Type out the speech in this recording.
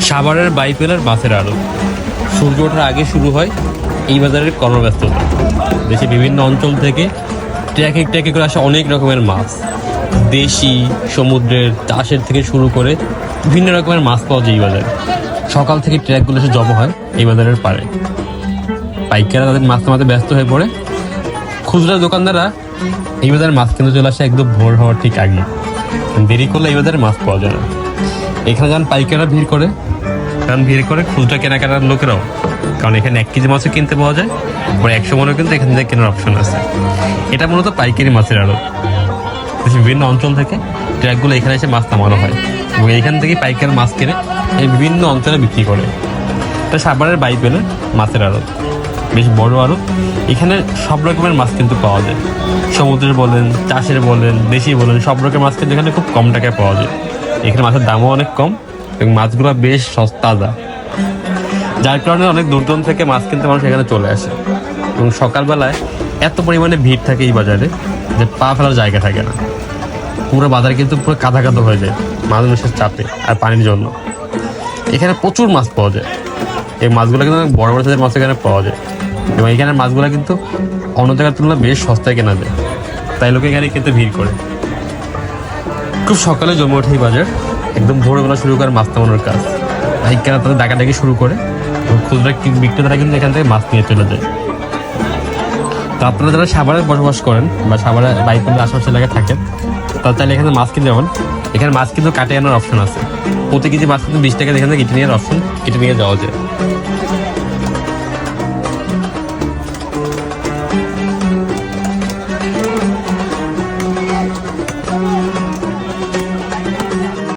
সাভারের বাইপেলের মাছের আড়ত সূর্য ওঠার আগে শুরু হয় এই বাজারের কর্মব্যস্ততা। দেশের বিভিন্ন অঞ্চল থেকে ট্র্যাকে ট্র্যাকে করে আসা অনেক রকমের মাছ, দেশি, সমুদ্রের, চাষের থেকে শুরু করে বিভিন্ন রকমের মাছ পাওয়া যায় এই বাজারে। সকাল থেকে ট্র্যাকগুলো এসে জমা হয় এই বাজারের পাড়ে। পাইকাররা তাদের মাছ নামাতে ব্যস্ত হয়ে পড়ে। খুচরা দোকানদাররা এই বাজারে মাছ কিনতে চলে আসে একদম ভোর হওয়ার ঠিক আগে। দেরি করলে এই বাজারে মাছ পাওয়া যায় না। এখানে যান পাইকাররা ভিড় করে, কারণ ভিড় করে খুচরা কেনাকাটার লোকেরাও, কারণ এখানে 1 কেজি মাছও কিনতে পাওয়া যায়, পরে 100 মনেও কিন্তু এখান থেকে কেনার অপশন আছে। এটা মূলত পাইকারি মাছের আড়ত। বিভিন্ন অঞ্চল থেকে ট্র্যাকগুলো এখানে এসে মাছ নামানো হয় এবং এইখান থেকে পাইকার মাছ কিনে এই বিভিন্ন অঞ্চলে বিক্রি করে। এটা সাভারের বাইপেলের মাছের আড়ত, বেশ বড় আড়ত। এখানে সব রকমের মাছ কিন্তু পাওয়া যায়, সমুদ্রের বলেন, চাষের বলেন, দেশি বলেন, সব রকমের মাছ কিন্তু এখানে খুব কম টাকায় পাওয়া যায়। এখানে মাছের দামও অনেক কম এবং মাছগুলো বেশ তাজা, যার কারণে অনেক দূর দূরান্ত থেকে মাছ কিনতে মানুষ এখানে চলে আসে। এবং সকালবেলায় এত পরিমাণে ভিড় থাকে এই বাজারে যে পা ফেলার জায়গা থাকে না। পুরো বাজার কিন্তু পুরো কাদা কাদা হয়ে যায় মানুষের চাপে আর পানির জন্য। এখানে প্রচুর মাছ পাওয়া যায়। এই মাছগুলো কিন্তু বড় বড় সাইজের মাছ এখানে পাওয়া যায় এবং এখানের মাছগুলো কিন্তু অন্য জায়গার তুলনায় বেশ সস্তায় কেনা যায়, তাই লোকে এখানে কিন্তু ভিড় করে। খুব সকালে জমে ওঠে এই বাজার, একদম ভোরবেলা শুরু করে মাছ নামানোর কাজ। পাইকাররা তাদের ডাকাডাকি শুরু করে এবং খুচরা বিক্রেতারা কিন্তু এখান থেকে মাছ নিয়ে চলে যায়। তো আপনারা যারা সাভারে বসবাস করেন বা সাভারে বাইপেলের আশেপাশে এলাকায় থাকেন, তারা চাইলে এখানে মাছ কিনতে যাবেন। এখানে মাছ কিন্তু কাটে আনার অপশন আছে। প্রতি কেজি মাছ কিন্তু 20 টাকা এখান থেকে কেটে নেওয়ার অপশন, কেটে নিয়ে যাওয়া যায়।